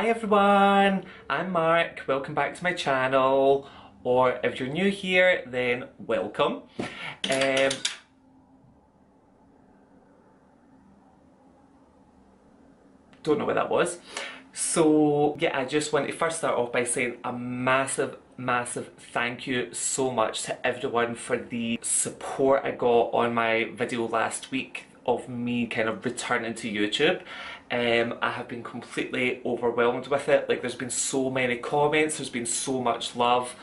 everyone, I'm Mark, welcome back to my channel, or if you're new here then welcome. Don't know what that was. So yeah, I just want to first start off by saying a massive thank you so much to everyone for the support I got on my video last week of me kind of returning to YouTube. I have been completely overwhelmed with it. Like, there's been so many comments, there's been so much love,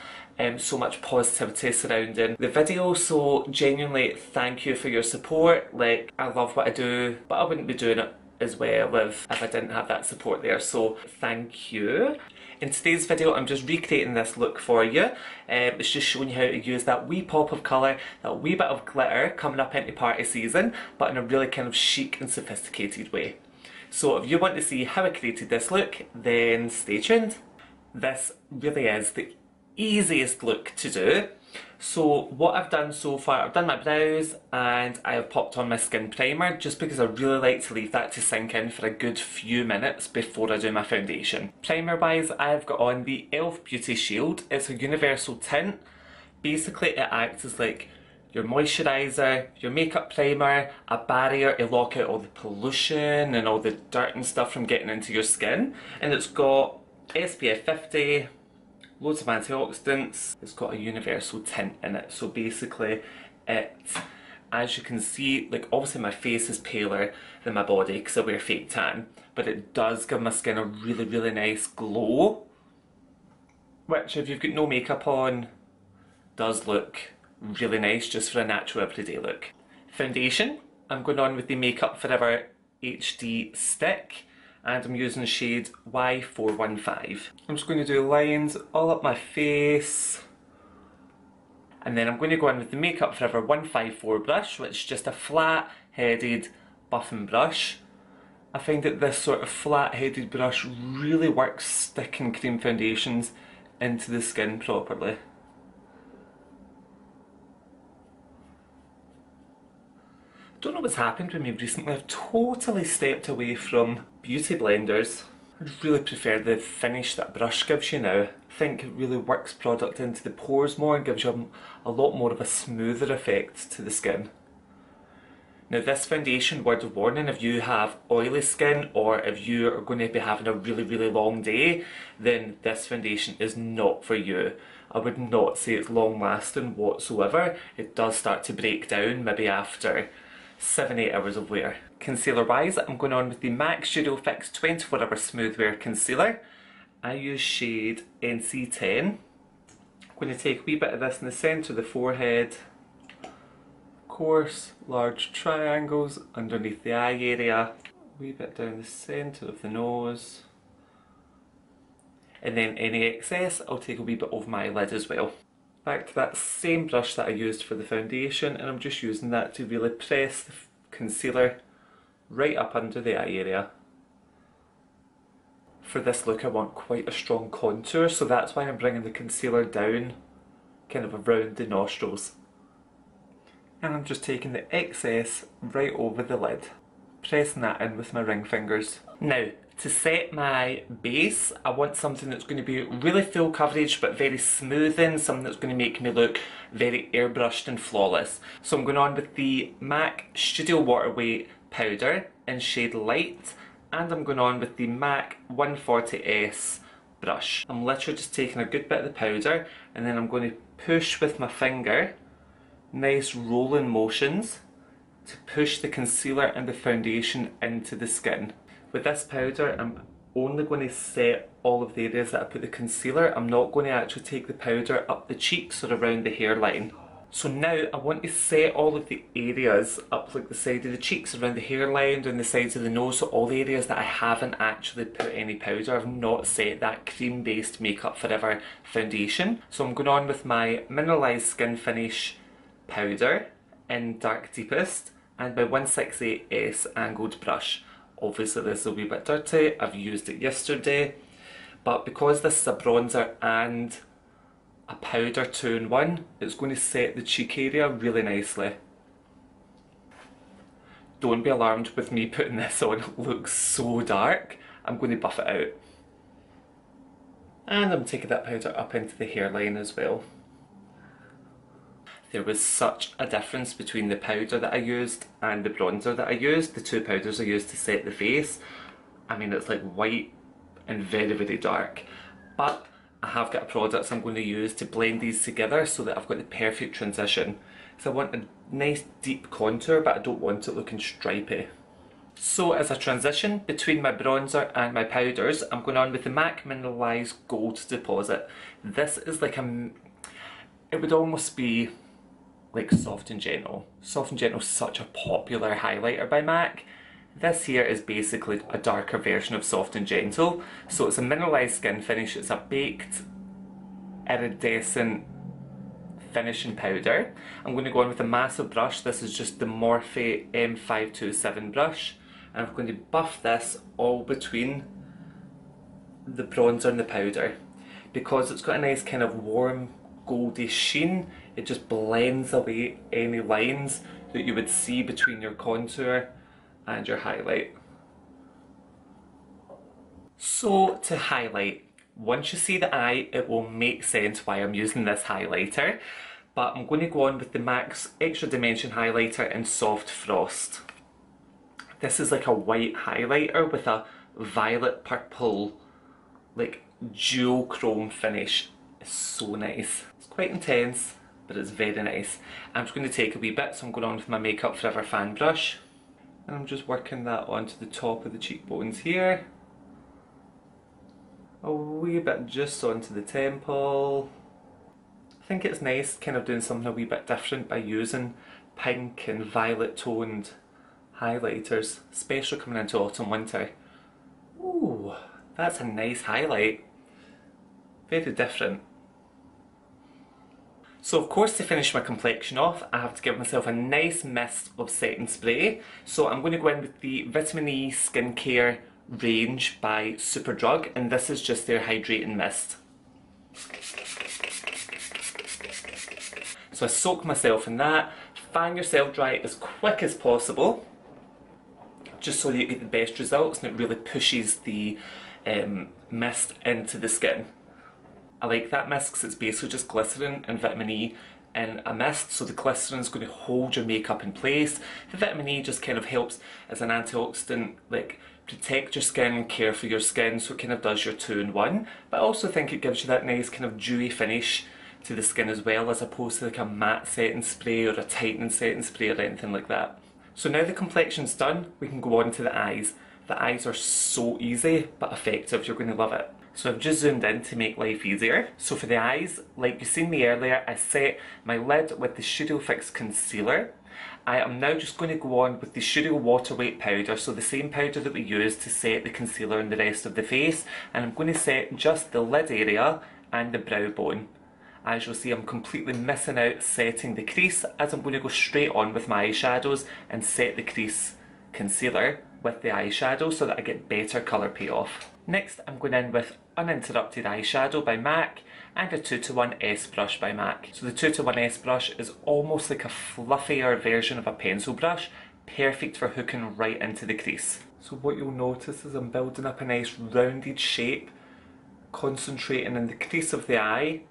so much positivity surrounding the video, so genuinely thank you for your support. Like, I love what I do, but I wouldn't be doing it as well if I didn't have that support there, so thank you. In today's video I'm just recreating this look for you. It's just showing you how to use that wee pop of colour, that wee bit of glitter coming up into party season, but in a really kind of chic and sophisticated way. So if you want to see how I created this look, then stay tuned. This really is the easiest look to do. So what I've done so far, I've done my brows and I have popped on my skin primer just because I really like to leave that to sink in for a good few minutes before I do my foundation. Primer wise, I've got on the e.l.f. Beauty Shield. It's a universal tint. Basically it acts as like your moisturiser, your makeup primer, a barrier to lock out all the pollution and all the dirt and stuff from getting into your skin. And it's got SPF 50, loads of antioxidants, it's got a universal tint in it. So basically it, as you can see, like obviously my face is paler than my body because I wear fake tan, but it does give my skin a really nice glow, which if you've got no makeup on does look really nice just for a natural everyday look. Foundation, I'm going on with the Makeup Forever HD stick and I'm using the shade Y415. I'm just going to do lines all up my face, and then I'm going to go in with the Makeup Forever 154 brush, which is just a flat headed buffing brush. I find that this sort of flat headed brush really works sticking cream foundations into the skin properly. I don't know what's happened with me recently. I've totally stepped away from beauty blenders. I really prefer the finish that brush gives you now. I think it really works product into the pores more and gives you a lot more of a smoother effect to the skin. Now this foundation, word of warning, if you have oily skin or if you are going to be having a really long day, then this foundation is not for you. I would not say it's long lasting whatsoever. It does start to break down maybe after 7-8 hours of wear. Concealer wise, I'm going on with the MAC Studio Fix 24 Hour Smooth Wear Concealer. I use shade NC10. I'm going to take a wee bit of this in the centre of the forehead. Of course, large triangles underneath the eye area. A wee bit down the centre of the nose. And then any excess, I'll take a wee bit over my lid as well. Back to that same brush that I used for the foundation, and I'm just using that to really press the concealer right up under the eye area. For this look I want quite a strong contour, so that's why I'm bringing the concealer down kind of around the nostrils. And I'm just taking the excess right over the lid, pressing that in with my ring fingers. Now, to set my base, I want something that's going to be really full coverage but very smoothing, something that's going to make me look very airbrushed and flawless. So I'm going on with the MAC Studio Water Weight powder in shade Light, and I'm going on with the MAC 140S brush. I'm literally just taking a good bit of the powder and then I'm going to push with my finger, nice rolling motions, to push the concealer and the foundation into the skin. With this powder, I'm only going to set all of the areas that I put the concealer. I'm not going to actually take the powder up the cheeks or around the hairline. So now I want to set all of the areas up like the side of the cheeks, around the hairline, down the sides of the nose, so all the areas that I haven't actually put any powder. I've not set that cream based Makeup Forever foundation. So I'm going on with my Mineralize Skin Finish powder in Dark Deepest and my 168S angled brush. Obviously this is a wee bit dirty, I've used it yesterday, but because this is a bronzer and a powder 2-in-1, it's going to set the cheek area really nicely. Don't be alarmed with me putting this on, it looks so dark. I'm going to buff it out. And I'm taking that powder up into the hairline as well. There was such a difference between the powder that I used and the bronzer that I used. The two powders I used to set the face. I mean, it's like white and very, very dark. But I have got a product I'm going to use to blend these together so that I've got the perfect transition. So I want a nice deep contour, but I don't want it looking stripy. So as a transition between my bronzer and my powders, I'm going on with the MAC Mineralize Gold Deposit. This is like it would almost be like Soft and Gentle. Soft and Gentle is such a popular highlighter by MAC. This here is basically a darker version of Soft and Gentle. So it's a mineralized skin finish, it's a baked iridescent finishing powder. I'm going to go on with a massive brush. This is just the Morphe M527 brush. And I'm going to buff this all between the bronzer and the powder. Because it's got a nice kind of warm goldy sheen, it just blends away any lines that you would see between your contour and your highlight. So to highlight, once you see the eye, it will make sense why I'm using this highlighter. But I'm going to go on with the MAC's Extra Dimension Highlighter in Soft Frost. This is like a white highlighter with a violet purple, like duochrome finish. It's so nice. It's quite intense, but it's very nice. I'm just going to take a wee bit, so I'm going on with my Makeup Forever fan brush. And I'm just working that onto the top of the cheekbones here. A wee bit just onto the temple. I think it's nice kind of doing something a wee bit different by using pink and violet toned highlighters, especially coming into autumn winter. Ooh, that's a nice highlight. Very different. So of course, to finish my complexion off, I have to give myself a nice mist of setting spray. So I'm going to go in with the Vitamin E Skincare range by Superdrug, and this is just their hydrating mist. So I soak myself in that. Fan yourself dry as quick as possible, just so you get the best results and it really pushes the mist into the skin. I like that mist because it's basically just glycerin and vitamin E in a mist, so the glycerin is going to hold your makeup in place. The vitamin E just kind of helps as an antioxidant, like protect your skin, care for your skin, so it kind of does your 2-in-1. But I also think it gives you that nice kind of dewy finish to the skin as well, as opposed to like a matte setting spray or a tightening setting spray or anything like that. So now the complexion's done, we can go on to the eyes. The eyes are so easy but effective, you're going to love it. So I've just zoomed in to make life easier. So for the eyes, like you seen me earlier, I set my lid with the Studio Fix Concealer. I am now just going to go on with the Studio Water Weight Powder, so the same powder that we used to set the concealer and the rest of the face, and I'm going to set just the lid area and the brow bone. As you'll see, I'm completely missing out setting the crease, as I'm going to go straight on with my eyeshadows and set the crease concealer with the eyeshadow so that I get better colour payoff. Next, I'm going in with Uninterrupted eyeshadow by MAC and a 2-to-1 S brush by MAC. So the 2-to-1 S brush is almost like a fluffier version of a pencil brush, perfect for hooking right into the crease. So what you'll notice is I'm building up a nice rounded shape, concentrating in the crease of the eye,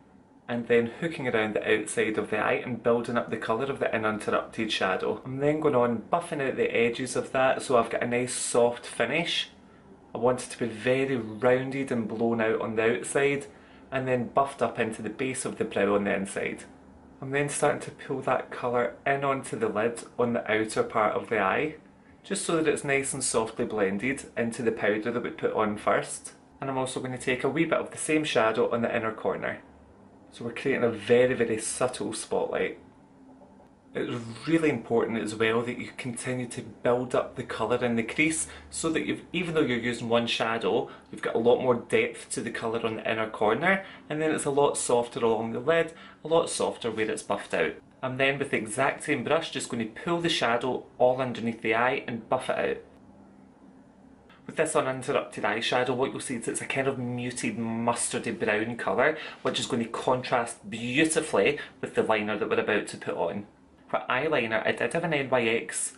and then hooking around the outside of the eye and building up the colour of the uninterrupted shadow. I'm then going on buffing out the edges of that so I've got a nice soft finish. I want it to be very rounded and blown out on the outside and then buffed up into the base of the brow on the inside. I'm then starting to pull that colour in onto the lid on the outer part of the eye, just so that it's nice and softly blended into the powder that we put on first. And I'm also going to take a wee bit of the same shadow on the inner corner. So we're creating a very, very subtle spotlight. It's really important as well that you continue to build up the colour in the crease so that even though you're using one shadow, you've got a lot more depth to the colour on the inner corner, and then it's a lot softer along the lid, a lot softer where it's buffed out. I'm then with the exact same brush just going to pull the shadow all underneath the eye and buff it out. With this uninterrupted eyeshadow, what you'll see is it's a kind of muted mustardy brown colour, which is going to contrast beautifully with the liner that we're about to put on. For eyeliner, I did have an NYX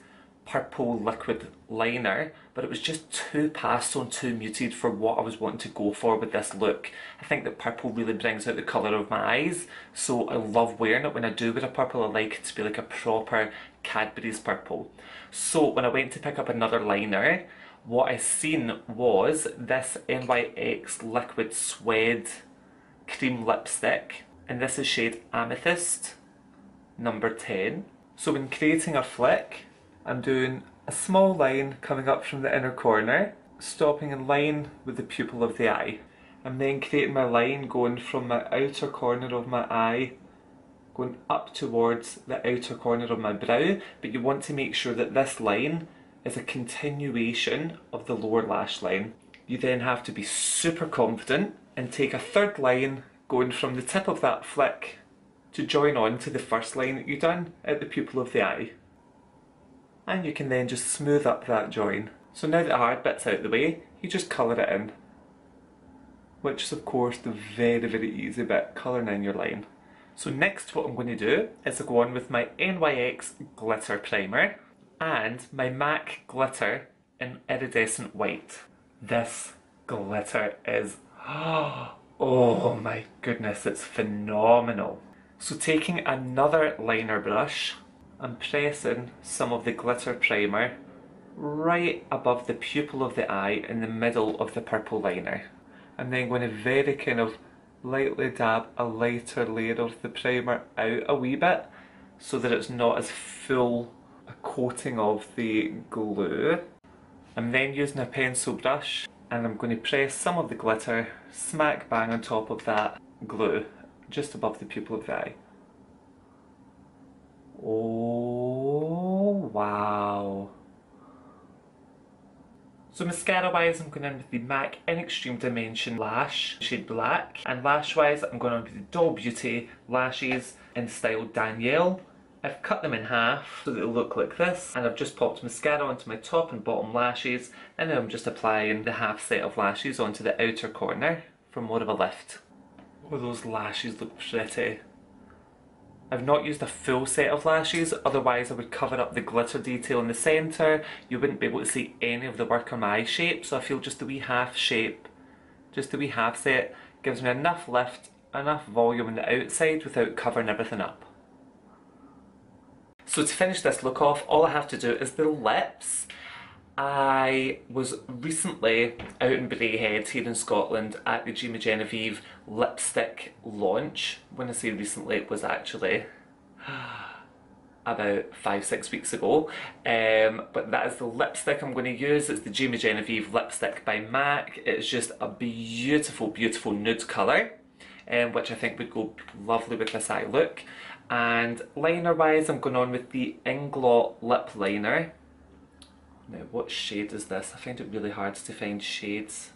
purple liquid liner, but it was just too pastel and too muted for what I was wanting to go for with this look. I think that purple really brings out the colour of my eyes, so I love wearing it. When I do wear a purple, I like it to be like a proper Cadbury's purple. So when I went to pick up another liner, what I seen was this NYX Liquid Suede cream lipstick, and this is shade Amethyst number 10. So when creating a flick, I'm doing a small line coming up from the inner corner, stopping in line with the pupil of the eye. I'm then creating my line going from my outer corner of my eye, going up towards the outer corner of my brow, but you want to make sure that this line is a continuation of the lower lash line. You then have to be super confident and take a third line going from the tip of that flick to join on to the first line that you've done at the pupil of the eye. And you can then just smooth up that join. So now that the hard bit's out of the way, you just colour it in. Which is of course the very easy bit, colouring in your line. So next what I'm going to do is go on with my NYX Glitter Primer and my MAC Glitter in Iridescent White. This glitter is, oh my goodness, it's phenomenal. So taking another liner brush, I'm pressing some of the glitter primer right above the pupil of the eye in the middle of the purple liner. I'm then going to very kind of lightly dab a lighter layer of the primer out a wee bit so that it's not as full a coating of the glue. I'm then using a pencil brush and I'm going to press some of the glitter smack bang on top of that glue just above the pupil of the eye. Oh wow. So mascara wise, I'm going in with the MAC in Extreme Dimension Lash, shade Black, and lash wise I'm going on with the Doll Beauty lashes in style Danielle. I've cut them in half so that they look like this, and I've just popped mascara onto my top and bottom lashes, and then I'm just applying the half set of lashes onto the outer corner for more of a lift. Oh, those lashes look pretty. I've not used a full set of lashes, otherwise I would cover up the glitter detail in the centre. You wouldn't be able to see any of the work on my eye shape, so I feel just the wee half shape, just the wee half set, gives me enough lift, enough volume on the outside without covering everything up. So to finish this look off, all I have to do is the lips. I was recently out in Braehead here in Scotland at the Genevieve lipstick launch. When I say recently, it was actually about 5-6 weeks ago. But that is the lipstick I'm going to use. It's the Genevieve lipstick by MAC. It's just a beautiful nude colour, which I think would go lovely with this eye look. And liner wise, I'm going on with the INGLOT lip liner. Now, what shade is this? I find it really hard to find shades.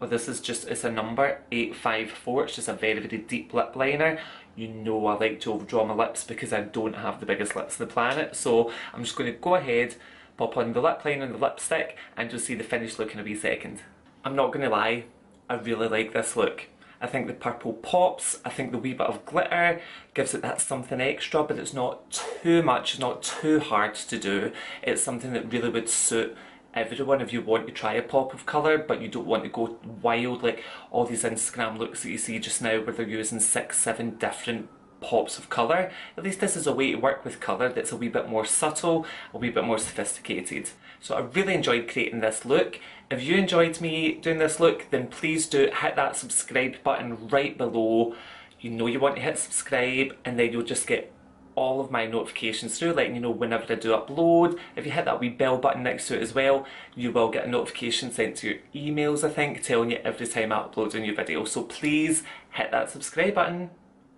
Oh, this is just, it's a number, 854. It's just a very deep lip liner. You know I like to overdraw my lips because I don't have the biggest lips on the planet. So I'm just going to go ahead, pop on the lip liner and the lipstick, and you'll see the finished look in a wee second. I'm not going to lie, I really like this look. I think the purple pops, I think the wee bit of glitter gives it that something extra, but it's not too much, it's not too hard to do. It's something that really would suit everyone if you want to try a pop of colour, but you don't want to go wild like all these Instagram looks that you see just now where they're using 6-7 different pops of colour. At least this is a way to work with colour that's a wee bit more subtle, a wee bit more sophisticated. So I really enjoyed creating this look. If you enjoyed me doing this look, then please do hit that subscribe button right below. You know you want to hit subscribe, and then you'll just get all of my notifications through, letting you know whenever I do upload. If you hit that wee bell button next to it as well, you will get a notification sent to your emails, I think, telling you every time I upload a new video. So please hit that subscribe button.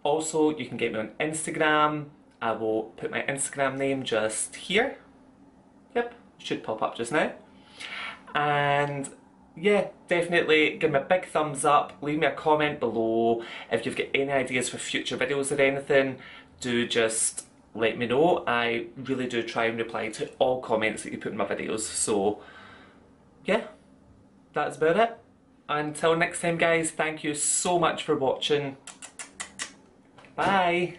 Also, you can get me on Instagram. I will put my Instagram name just here. Yep, should pop up just now. And yeah, definitely give me a big thumbs up, leave me a comment below. If you've got any ideas for future videos or anything, do just let me know. I really do try and reply to all comments that you put in my videos. So yeah, that's about it. Until next time guys, thank you so much for watching. Bye!